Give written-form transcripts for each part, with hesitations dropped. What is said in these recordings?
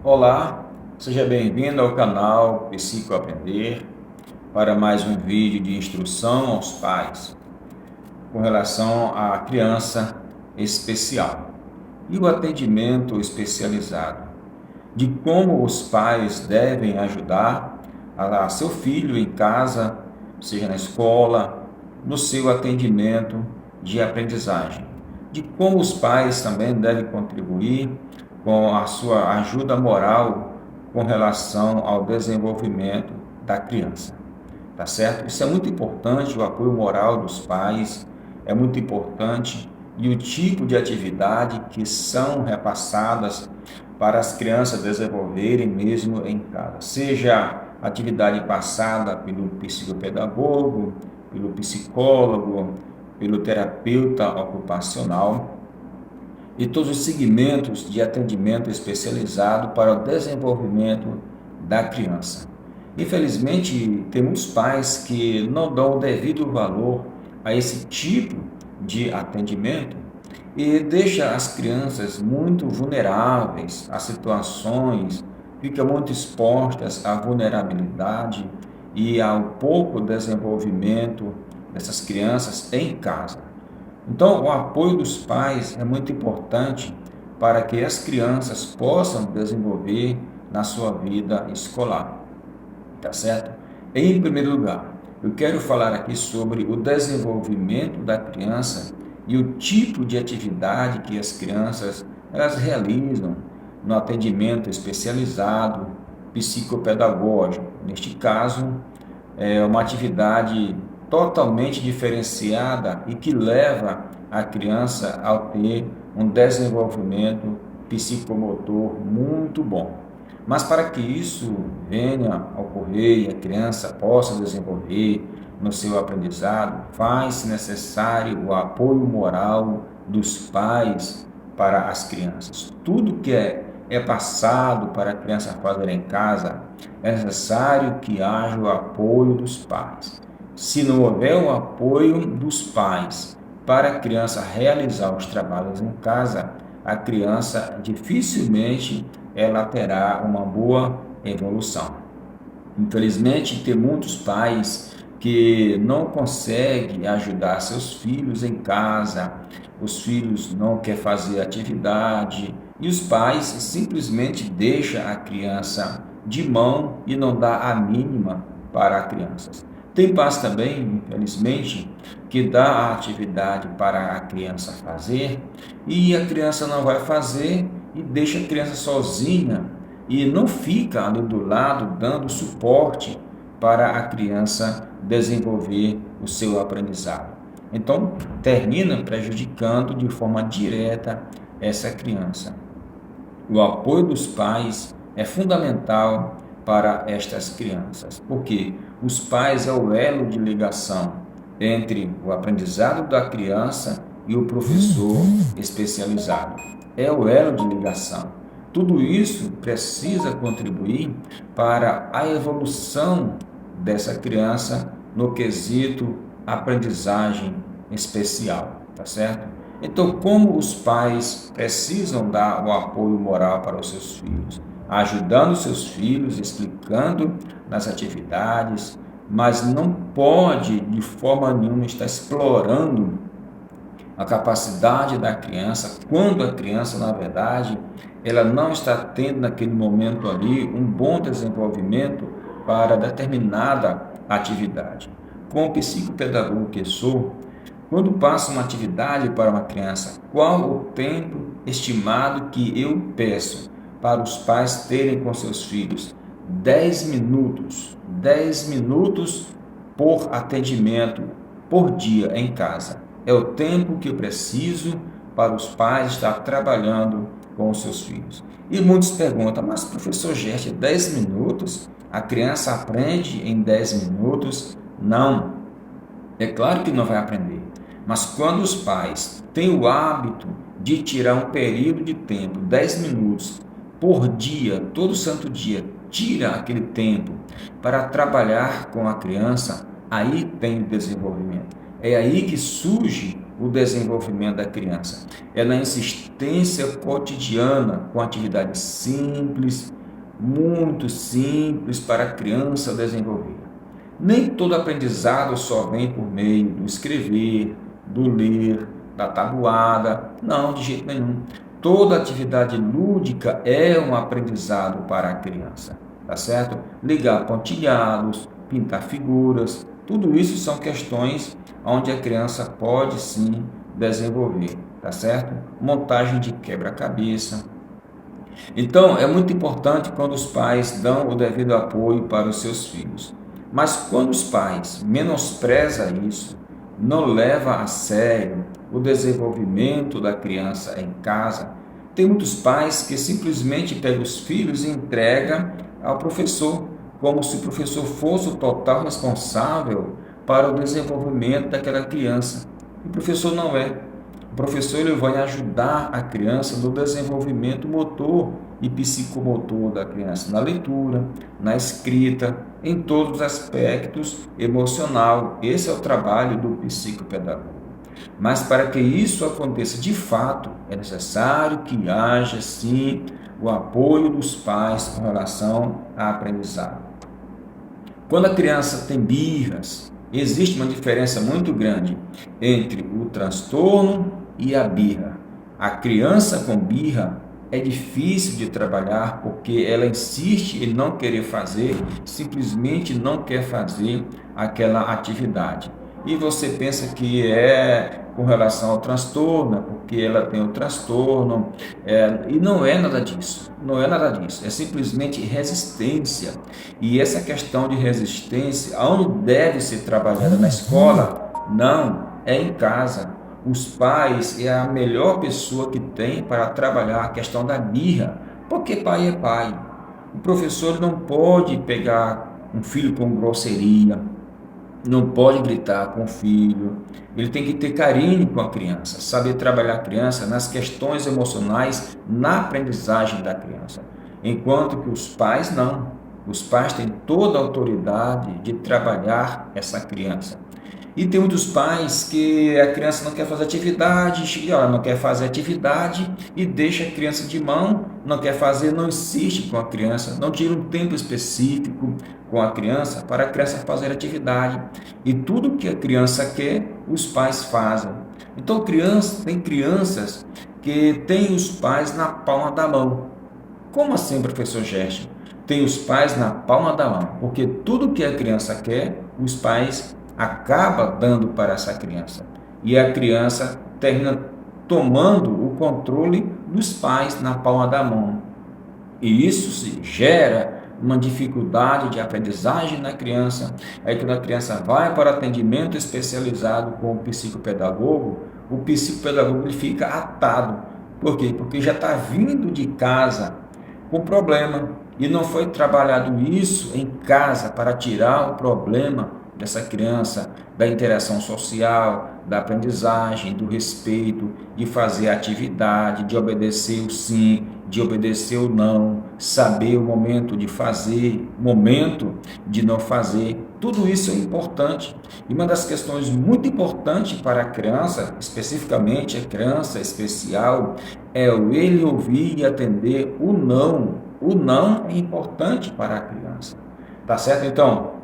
Olá, seja bem-vindo ao canal Psicoaprender para mais um vídeo de instrução aos pais com relação à criança especial e o atendimento especializado, de como os pais devem ajudar a seu filho em casa, seja na escola, no seu atendimento de aprendizagem, de como os pais também devem contribuir com a sua ajuda moral com relação ao desenvolvimento da criança. Tá certo? Isso é muito importante, o apoio moral dos pais é muito importante e o tipo de atividade que são repassadas para as crianças desenvolverem mesmo em casa. Seja atividade passada pelo psicopedagogo, pelo psicólogo, pelo terapeuta ocupacional e todos os segmentos de atendimento especializado para o desenvolvimento da criança. Infelizmente, tem muitos pais que não dão o devido valor a esse tipo de atendimento e deixa as crianças muito vulneráveis a situações, ficam muito expostas à vulnerabilidade e ao pouco desenvolvimento dessas crianças em casa. Então, o apoio dos pais é muito importante para que as crianças possam desenvolver na sua vida escolar, tá certo? Em primeiro lugar, eu quero falar aqui sobre o desenvolvimento da criança e o tipo de atividade que as crianças elas realizam no atendimento especializado psicopedagógico. Neste caso, é uma atividade totalmente diferenciada e que leva a criança a ter um desenvolvimento psicomotor muito bom. Mas para que isso venha a ocorrer e a criança possa desenvolver no seu aprendizado, faz-se necessário o apoio moral dos pais para as crianças. Tudo que é passado para a criança fazer em casa, é necessário que haja o apoio dos pais. Se não houver o apoio dos pais para a criança realizar os trabalhos em casa, a criança dificilmente ela terá uma boa evolução. Infelizmente, tem muitos pais que não conseguem ajudar seus filhos em casa, os filhos não querem fazer atividade e os pais simplesmente deixam a criança de mão e não dá a mínima para a criança. Tem pais também, infelizmente, que dá a atividade para a criança fazer e a criança não vai fazer e deixa a criança sozinha e não fica ali do lado dando suporte para a criança desenvolver o seu aprendizado. Então, termina prejudicando de forma direta essa criança. O apoio dos pais é fundamental para estas crianças, porque os pais é o elo de ligação entre o aprendizado da criança e o professor especializado. É o elo de ligação. Tudo isso precisa contribuir para a evolução dessa criança no quesito aprendizagem especial, tá certo? Então, como os pais precisam dar o apoio moral para os seus filhos? Ajudando seus filhos, explicando nas atividades, mas não pode de forma nenhuma estar explorando a capacidade da criança, quando a criança, na verdade, ela não está tendo naquele momento ali um bom desenvolvimento para determinada atividade. Como psicopedagogo que sou, quando passo uma atividade para uma criança, qual o tempo estimado que eu peço para os pais terem com seus filhos? 10 minutos, 10 minutos por atendimento por dia em casa. É o tempo que eu preciso para os pais estar trabalhando com os seus filhos. E muitos perguntam, mas professor Gerte, 10 minutos? A criança aprende em 10 minutos? Não, é claro que não vai aprender. Mas quando os pais têm o hábito de tirar um período de tempo, 10 minutos por dia, todo santo dia, tira aquele tempo para trabalhar com a criança, aí tem o desenvolvimento. É aí que surge o desenvolvimento da criança? É na insistência cotidiana com atividades simples, muito simples para a criança desenvolver. Nem todo aprendizado só vem por meio do escrever, do ler, da tabuada. Não, de jeito nenhum. Toda atividade lúdica é um aprendizado para a criança, tá certo? Ligar pontilhados, pintar figuras, tudo isso são questões onde a criança pode sim desenvolver, tá certo? Montagem de quebra-cabeça. Então, é muito importante quando os pais dão o devido apoio para os seus filhos. Mas quando os pais menosprezam isso, não levam a sério o desenvolvimento da criança em casa, tem muitos pais que simplesmente pegam os filhos e entregam ao professor, como se o professor fosse o total responsável para o desenvolvimento daquela criança. O professor não é. O professor ele vai ajudar a criança no desenvolvimento motor e psicomotor da criança, na leitura, na escrita, em todos os aspectos emocional. Esse é o trabalho do psicopedagogo. Mas para que isso aconteça de fato, é necessário que haja sim o apoio dos pais com relação à aprendizagem. Quando a criança tem birras, existe uma diferença muito grande entre o transtorno e a birra. A criança com birra é difícil de trabalhar porque ela insiste em não querer fazer, simplesmente não quer fazer aquela atividade. E você pensa que é com relação ao transtorno, porque ela tem o transtorno, e não é nada disso, não é nada disso, é simplesmente resistência. E essa questão de resistência, aonde deve ser trabalhada na escola? Não, é em casa. Os pais é a melhor pessoa que tem para trabalhar a questão da birra, porque pai é pai. O professor não pode pegar um filho com grosseria, não pode gritar com o filho, ele tem que ter carinho com a criança, saber trabalhar a criança nas questões emocionais, na aprendizagem da criança. Enquanto que os pais não, os pais têm toda a autoridade de trabalhar essa criança. E tem muitos pais que a criança não quer fazer atividade, e ela não quer fazer atividade e deixa a criança de mão, não quer fazer, não insiste com a criança, não tira um tempo específico com a criança para a criança fazer atividade. E tudo que a criança quer, os pais fazem. Então, tem crianças que têm os pais na palma da mão. Como assim, professor Gerson? Tem os pais na palma da mão, porque tudo que a criança quer, os pais acaba dando para essa criança. E a criança termina tomando o controle dos pais na palma da mão. E isso gera uma dificuldade de aprendizagem na criança. Aí quando a criança vai para atendimento especializado com o psicopedagogo ele fica atado. Por quê? Porque já está vindo de casa com problema e não foi trabalhado isso em casa para tirar o problema dessa criança, da interação social, da aprendizagem, do respeito, de fazer a atividade, de obedecer o sim, de obedecer o não, saber o momento de fazer, momento de não fazer. Tudo isso é importante. E uma das questões muito importantes para a criança, especificamente a criança especial, é o ele ouvir e atender o não. O não é importante para a criança. Tá certo? Então,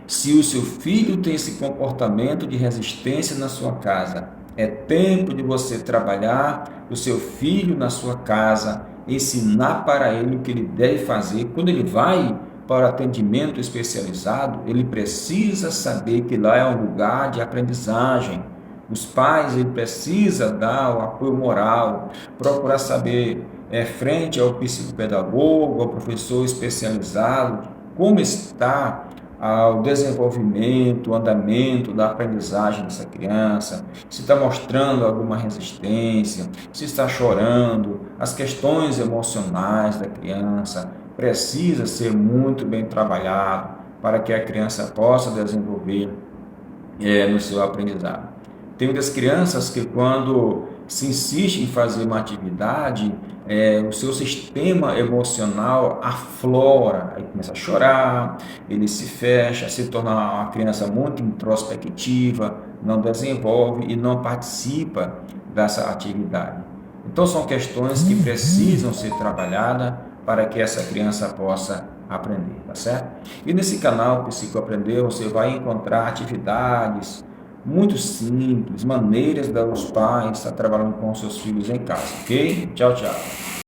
se o seu filho tem esse comportamento de resistência na sua casa, é tempo de você trabalhar o seu filho na sua casa, ensinar para ele o que ele deve fazer. Quando ele vai para o atendimento especializado, ele precisa saber que lá é um lugar de aprendizagem. Os pais, ele precisa dar o apoio moral, procurar saber, frente ao psicopedagogo, ao professor especializado, como está ao desenvolvimento, o andamento da aprendizagem dessa criança, se está mostrando alguma resistência, se está chorando, as questões emocionais da criança precisa ser muito bem trabalhado para que a criança possa desenvolver no seu aprendizado. Tem muitas crianças que quando se insiste em fazer uma atividade, o seu sistema emocional aflora, aí começa a chorar, ele se fecha, se torna uma criança muito introspectiva, não desenvolve e não participa dessa atividade. Então são questões que precisam ser trabalhadas para que essa criança possa aprender, tá certo? E nesse canal Psico Aprender você vai encontrar atividades muito simples, maneiras dos pais estar trabalhando com seus filhos em casa, ok? Tchau, tchau.